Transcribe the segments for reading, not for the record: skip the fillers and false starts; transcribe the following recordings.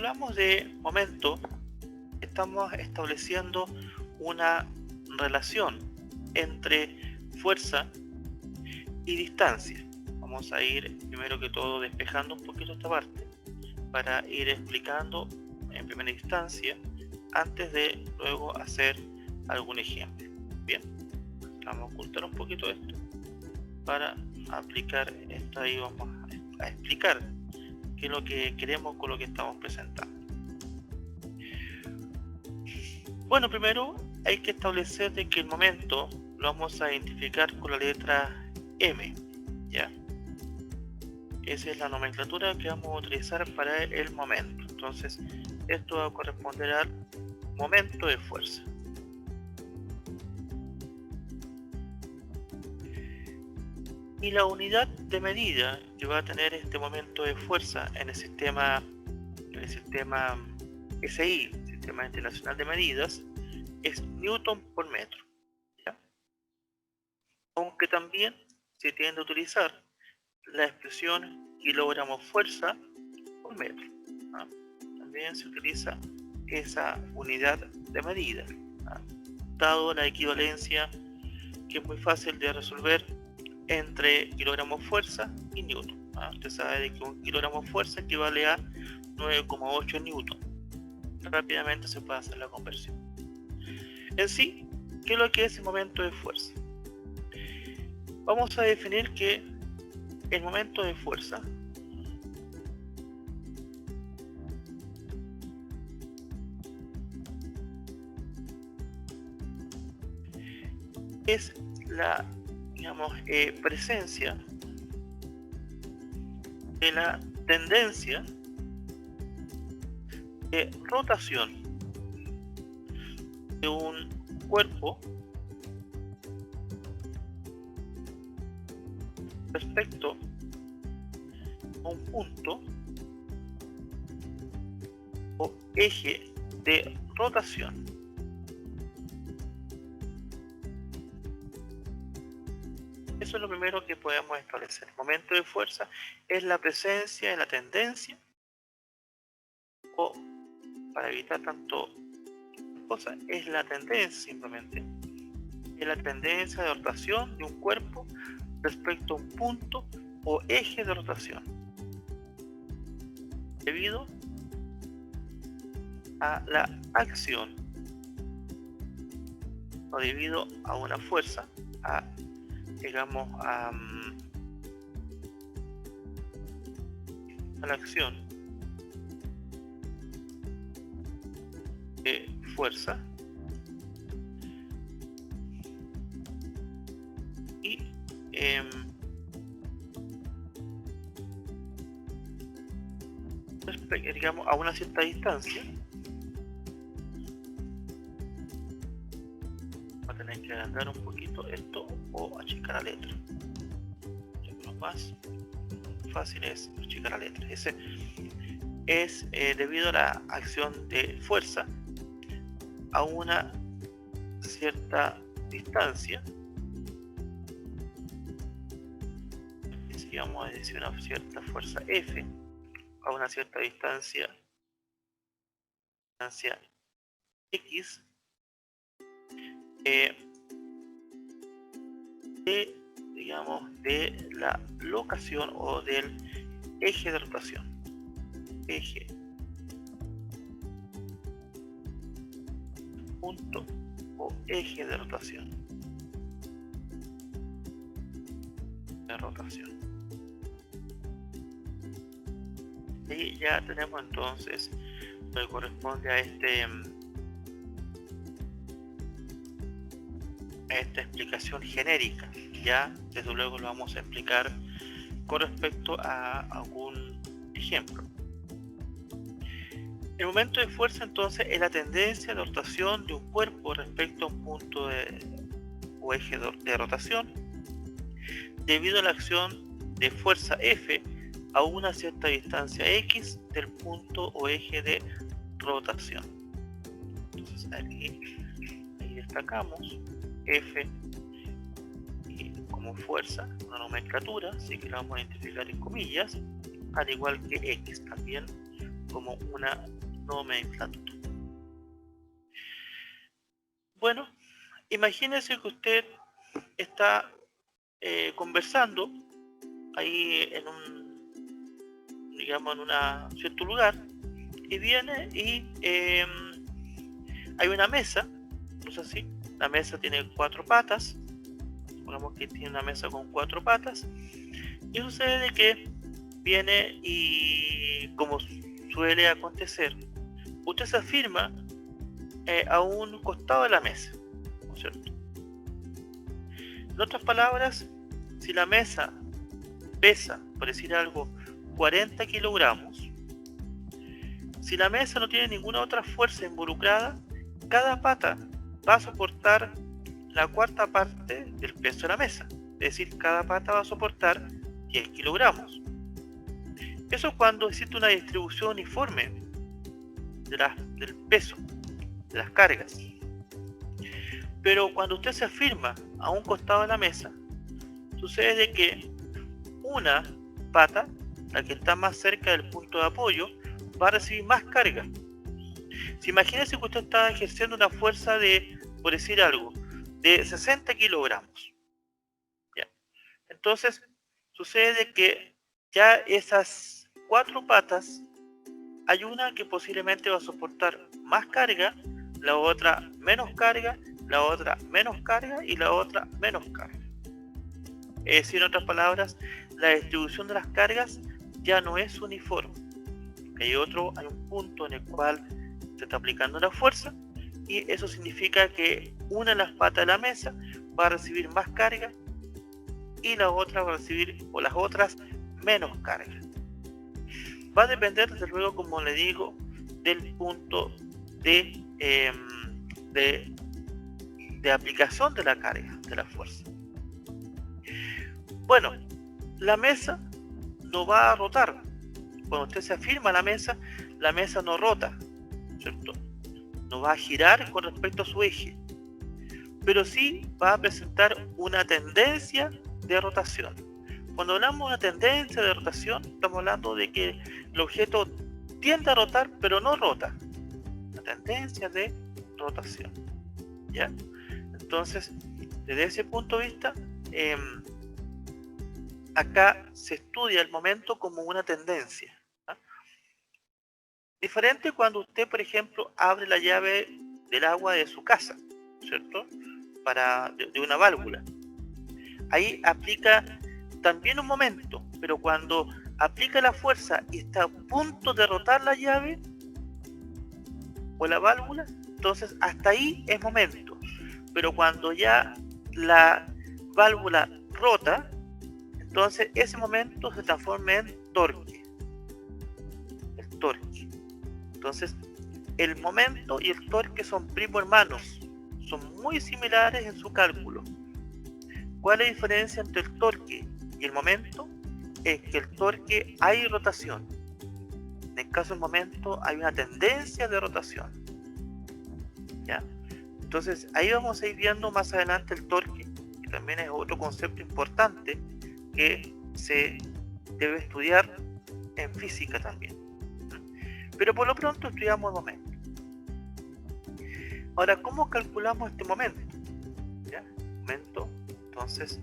hablamos de momento, estamos estableciendo una relación entre fuerza y distancia. Vamos a ir primero que todo despejando un poquito esta parte para ir explicando en primera instancia antes de luego hacer algún ejemplo. Bien, vamos a ocultar un poquito esto para aplicar esto. Ahí vamos a explicar qué es lo que queremos con lo que estamos presentando. Bueno, primero hay que establecer de que el momento lo vamos a identificar con la letra M, ¿ya? Esa es la nomenclatura que vamos a utilizar para el momento. Entonces, esto va a corresponder al momento de fuerza. Y la unidad de medida que va a tener este momento de fuerza en el sistema SI, Sistema Internacional de Medidas, es Newton por metro, ¿ya? Aunque también se tiende a utilizar la expresión kilogramos fuerza por metro, ¿ah? También se utiliza esa unidad de medida, ¿ah? Dado la equivalencia que es muy fácil de resolver entre kilogramos fuerza y newton, ¿ah? Usted sabe que un kilogramo fuerza equivale a 9,8 newton. Rápidamente se puede hacer la conversión. En sí, ¿qué es lo que es el momento de fuerza? Vamos a definir que el momento de fuerza es la, presencia de la tendencia de rotación de un cuerpo respecto a un punto o eje de rotación. Eso es lo primero que podemos establecer. El momento de fuerza es la presencia de la tendencia, o para evitar tanto cosa, es la tendencia simplemente. Es la tendencia de rotación de un cuerpo respecto a un punto o eje de rotación, debido a la acción o debido a una fuerza, a la acción de fuerza y a una cierta distancia. Va a tener que agrandar un poquito esto o achicar la letra. Lo más fácil es achicar la letra. Ese es debido a la acción de fuerza a una cierta distancia. Si vamos a decir una cierta fuerza F a una cierta distancia X, de la locación o del eje de rotación. Eje, punto o eje de rotación. Y ya tenemos entonces lo que corresponde a esta explicación genérica. Ya desde luego lo vamos a explicar con respecto a algún ejemplo. El momento de fuerza entonces es la tendencia de rotación de un cuerpo respecto a un punto o eje de rotación debido a la acción de fuerza F a una cierta distancia X del punto o eje de rotación. Entonces ahí destacamos F como fuerza, una nomenclatura, así que la vamos a identificar en comillas, al igual que X también como una nomenclatura. Bueno, imagínese que usted está conversando ahí en un, digamos, en un cierto lugar, y viene y hay una mesa, no sé si la mesa tiene 4 patas, supongamos que tiene una mesa con 4 patas, y sucede que viene y, como suele acontecer, usted se afirma a un costado de la mesa, ¿no es cierto? En otras palabras, si la mesa pesa, por decir algo, 40 kilogramos, si la mesa no tiene ninguna otra fuerza involucrada, cada pata va a soportar la cuarta parte del peso de la mesa. Es decir, cada pata va a soportar 10 kilogramos. Eso es cuando existe una distribución uniforme del peso, de las cargas. Pero cuando usted se afirma a un costado de la mesa, sucede de que una pata, la que está más cerca del punto de apoyo, va a recibir más carga. Si imagínese que usted está ejerciendo una fuerza de, por decir algo, de 60 kilogramos. ¿Ya? Entonces, sucede que ya esas 4 patas, hay una que posiblemente va a soportar más carga, la otra menos carga, la otra menos carga y la otra menos carga. Es decir, en otras palabras, la distribución de las cargas ya no es uniforme. Hay un punto en el cual se está aplicando una fuerza, y eso significa que una de las patas de la mesa va a recibir más carga y la otra va a recibir, o las otras, menos carga. Va a depender, desde luego, como le digo, del punto de aplicación de la carga, de la fuerza. Bueno, la mesa no va a rotar. Cuando usted se afirma a la mesa no rota, ¿cierto? No va a girar con respecto a su eje, pero sí va a presentar una tendencia de rotación. Cuando hablamos de una tendencia de rotación, estamos hablando de que el objeto tiende a rotar, pero no rota. Una tendencia de rotación, ¿ya? Entonces, desde ese punto de vista, acá se estudia el momento como una tendencia. Diferente cuando usted, por ejemplo, abre la llave del agua de su casa, ¿cierto? De una válvula. Ahí aplica también un momento, pero cuando aplica la fuerza y está a punto de rotar la llave o la válvula, entonces hasta ahí es momento. Pero cuando ya la válvula rota, entonces ese momento se transforma en torque. El torque. Entonces, el momento y el torque son primo hermanos, son muy similares en su cálculo. ¿Cuál es la diferencia entre el torque y el momento? Es que el torque hay rotación. En el caso del momento hay una tendencia de rotación. ¿Ya? Entonces, ahí vamos a ir viendo más adelante el torque, que también es otro concepto importante que se debe estudiar en física también. Pero por lo pronto estudiamos el momento. Ahora, ¿cómo calculamos este momento? ¿Ya? Momento, entonces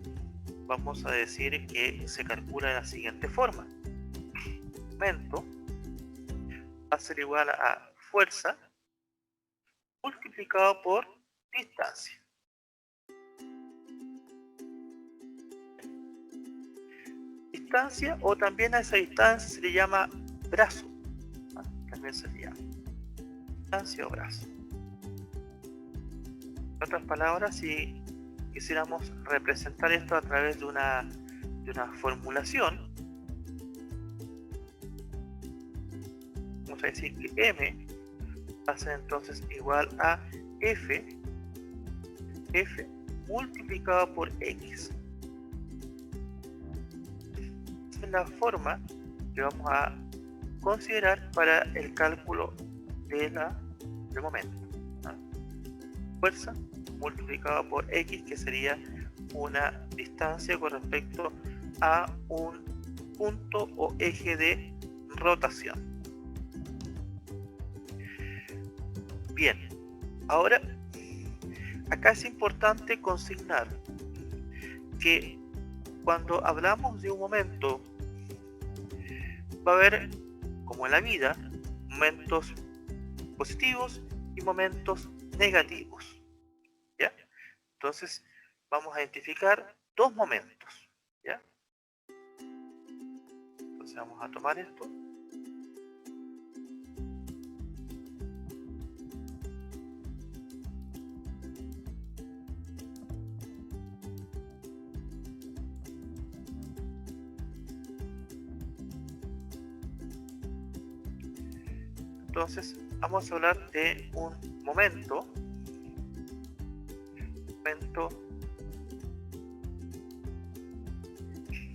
vamos a decir que se calcula de la siguiente forma. Momento va a ser igual a fuerza multiplicado por distancia. Distancia, o también a esa distancia se le llama brazo. También se le llama distancia o brazo. En otras palabras, si quisiéramos representar esto a través de una formulación, vamos a decir que M va a ser entonces igual a F multiplicado por X. Esta es la forma que vamos a considerar para el cálculo del momento. Fuerza multiplicada por X, que sería una distancia con respecto a un punto o eje de rotación. Bien, ahora acá es importante consignar que cuando hablamos de un momento, va a haber, como en la vida, momentos positivos y momentos negativos, ¿ya? Entonces vamos a identificar dos momentos, ¿ya? Entonces vamos a tomar esto. Entonces vamos a hablar de un momento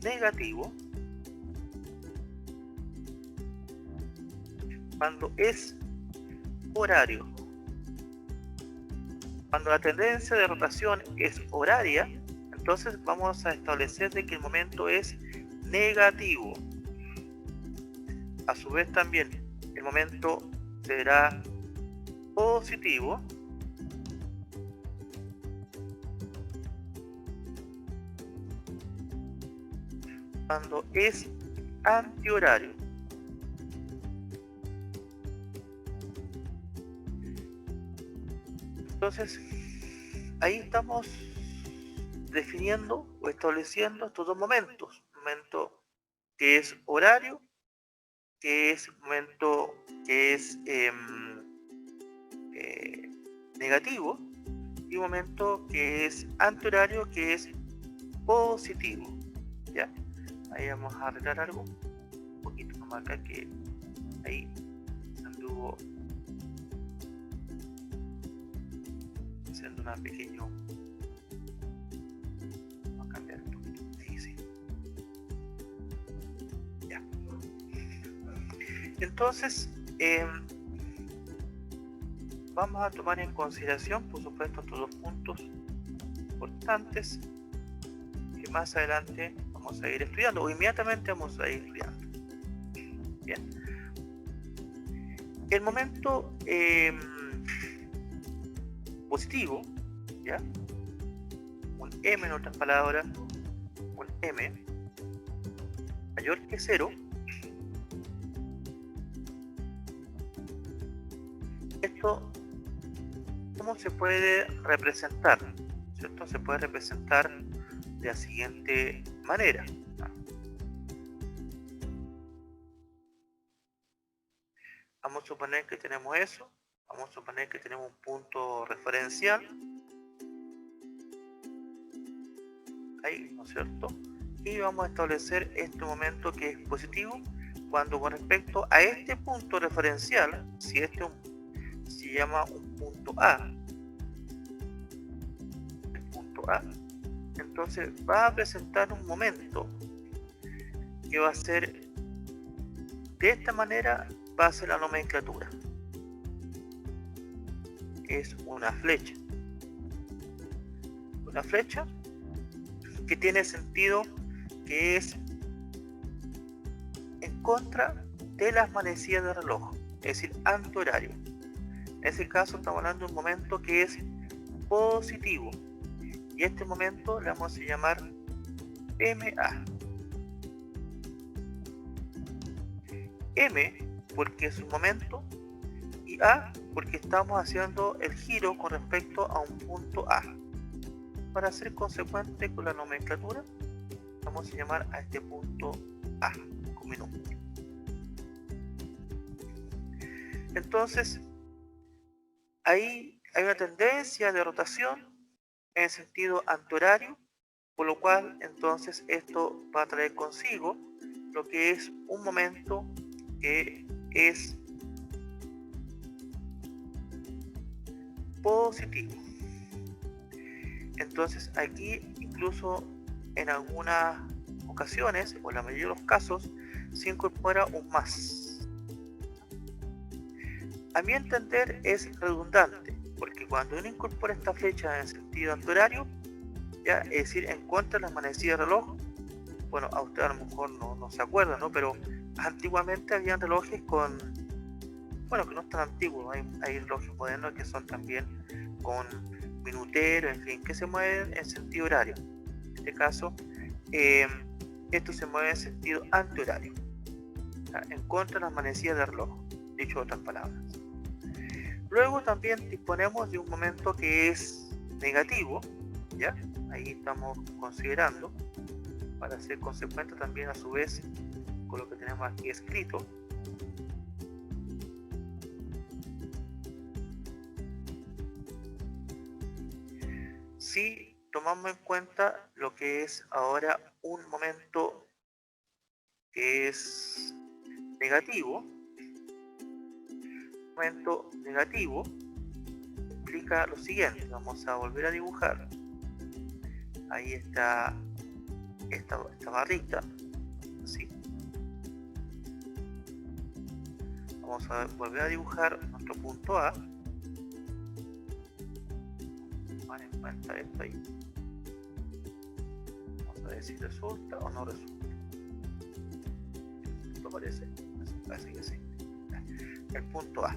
negativo cuando es horario. Cuando la tendencia de rotación es horaria, entonces vamos a establecer de que el momento es negativo. A su vez también el momento será positivo cuando es antihorario. Entonces, ahí estamos definiendo o estableciendo estos dos momentos. Momento que es horario, que es momento que es negativo, y un momento que es antihorario, que es positivo. ¿Ya? Ahí vamos a arreglar algo un poquito más acá, que ahí anduvo haciendo una pequeña. Vamos a cambiar un poquito. Sí. Ya. Entonces vamos a tomar en consideración, por supuesto, estos dos puntos importantes que más adelante vamos a ir estudiando, o inmediatamente vamos a ir estudiando. Bien. El momento positivo, ¿ya? Un M, en otras palabras, un M mayor que 0. Esto, ¿cómo se puede representar? ¿Cierto? Se puede representar de la siguiente manera. Vamos a suponer que tenemos eso. Vamos a suponer que tenemos un punto referencial. Ahí, ¿no es cierto? Y vamos a establecer este momento que es positivo cuando con respecto a este punto referencial, si este se llama un punto A, el punto A, entonces va a presentar un momento que va a ser de esta manera. Va a ser la nomenclatura, es una flecha que tiene sentido, que es en contra de las manecillas del reloj, es decir, antihorario. En ese caso estamos hablando de un momento que es positivo, y este momento le vamos a llamar MA. M porque es un momento, y A porque estamos haciendo el giro con respecto a un punto A. Para ser consecuente con la nomenclatura, vamos a llamar a este punto A con minúscula. Entonces, ahí hay una tendencia de rotación en sentido antihorario, por lo cual entonces esto va a traer consigo lo que es un momento que es positivo. Entonces aquí, incluso en algunas ocasiones, o en la mayoría de los casos, se incorpora un más. A mi entender es redundante, porque cuando uno incorpora esta flecha en sentido antihorario, ya, es decir, en contra de las manecillas de reloj, bueno, a usted a lo mejor no se acuerda, ¿no? Pero antiguamente habían relojes con bueno, que no es tan antiguo, hay relojes modernos que son también con minutero, en fin, que se mueven en sentido horario. En este caso, esto se mueve en sentido antihorario, en contra de las manecillas del reloj, dicho otras palabras. Luego también disponemos de un momento que es negativo, ¿ya? Ahí estamos considerando, para ser consecuente también a su vez con lo que tenemos aquí escrito. Si tomamos en cuenta lo que es ahora un momento que es negativo, implica lo siguiente. Vamos a volver a dibujar. Ahí está esta barrita, así. Vamos a volver a dibujar nuestro punto A. Tomar en cuenta esto ahí. Vamos a ver si resulta o no resulta. ¿Esto parece? Parece que sí. El punto A.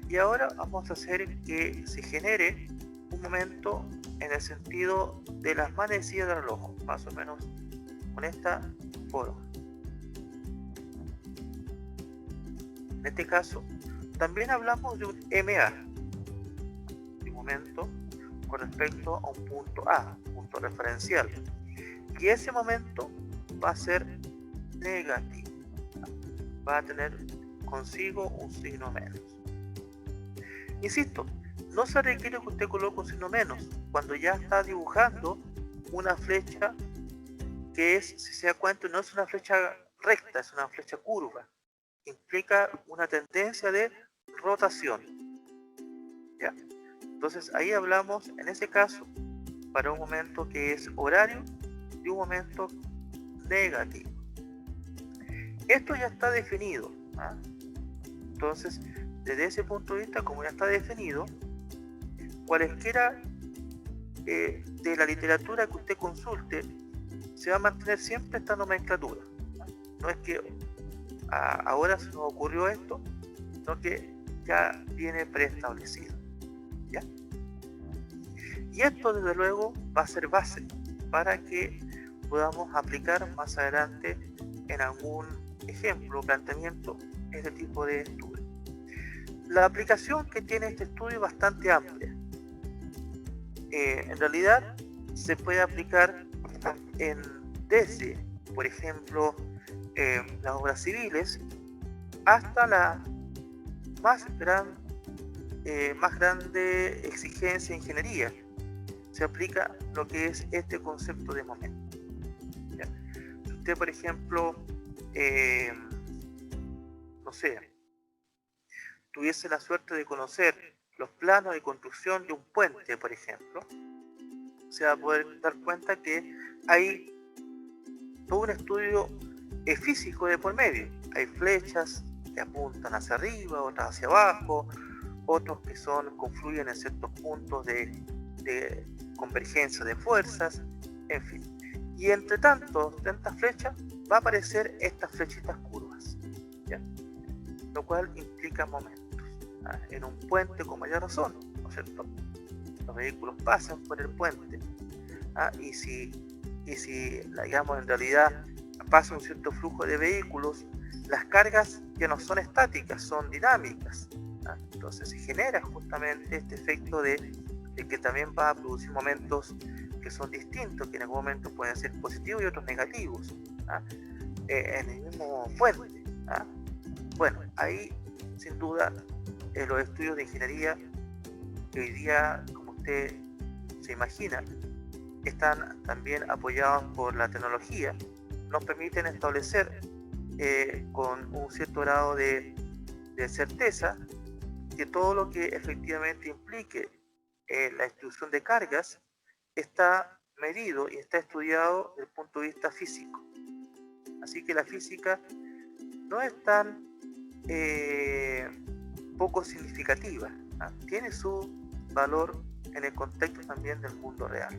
Y ahora vamos a hacer que se genere un momento en el sentido de las manecillas del reloj, más o menos con esta forma. En este caso, también hablamos de un MA, de un momento con respecto a un punto A, punto referencial. Y ese momento va a ser negativo, va a tener consigo un signo menos. Insisto, no se requiere que usted coloque un signo menos cuando ya está dibujando una flecha que es, si se da cuenta, no es una flecha recta, es una flecha curva. Implica una tendencia de rotación. ¿Ya? Entonces ahí hablamos, en ese caso, para un momento que es horario y un momento negativo. Esto ya está definido, ¿ah? Entonces, desde ese punto de vista, como ya está definido, cualesquiera de la literatura que usted consulte, se va a mantener siempre esta nomenclatura. No es que ahora se nos ocurrió esto, sino que ya viene preestablecido, ¿ya? Y esto, desde luego, va a ser base para que podamos aplicar más adelante en algún ejemplo o planteamiento este tipo de estudio. La aplicación que tiene este estudio es bastante amplia. En realidad se puede aplicar desde, por ejemplo, las obras civiles hasta la más grande exigencia de ingeniería. Se aplica lo que es este concepto de momento. ¿Ya? Si usted, por ejemplo, no sé, tuviese la suerte de conocer los planos de construcción de un puente, por ejemplo, se va a poder dar cuenta que hay todo un estudio físico de por medio. Hay flechas que apuntan hacia arriba, otras hacia abajo, otros que confluyen en ciertos puntos de convergencia de fuerzas, en fin. Y entre tantas flechas va a aparecer estas flechitas curvas, ¿ya? Lo cual implica momentos. En un puente con mayor razón, ¿no es cierto? Los vehículos pasan por el puente, y si digamos, en realidad pasa un cierto flujo de vehículos, las cargas ya no son estáticas, son dinámicas. Entonces se genera justamente este efecto de que también va a producir momentos que son distintos, que en algún momento pueden ser positivos y otros negativos, en el mismo puente. Bueno, ahí sin duda los estudios de ingeniería que hoy día, como usted se imagina, están también apoyados por la tecnología, nos permiten establecer con un cierto grado de certeza que todo lo que efectivamente implique la distribución de cargas está medido y está estudiado desde el punto de vista físico. Así que la física no es tan poco significativa, tiene su valor en el contexto también del mundo real.